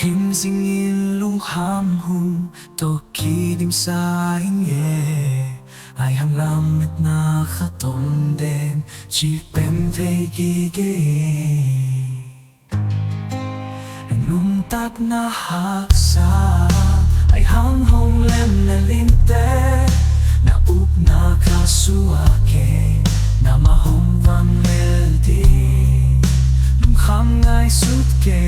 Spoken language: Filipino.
Himsingin lunghamhum tokidim sa inye Ai hang lammet na khatomden chipem vei gige Nung tak na haksa Ai hang hong lem na linte Na up na kasuake Na mahong van meldi Nung ham ngai sutke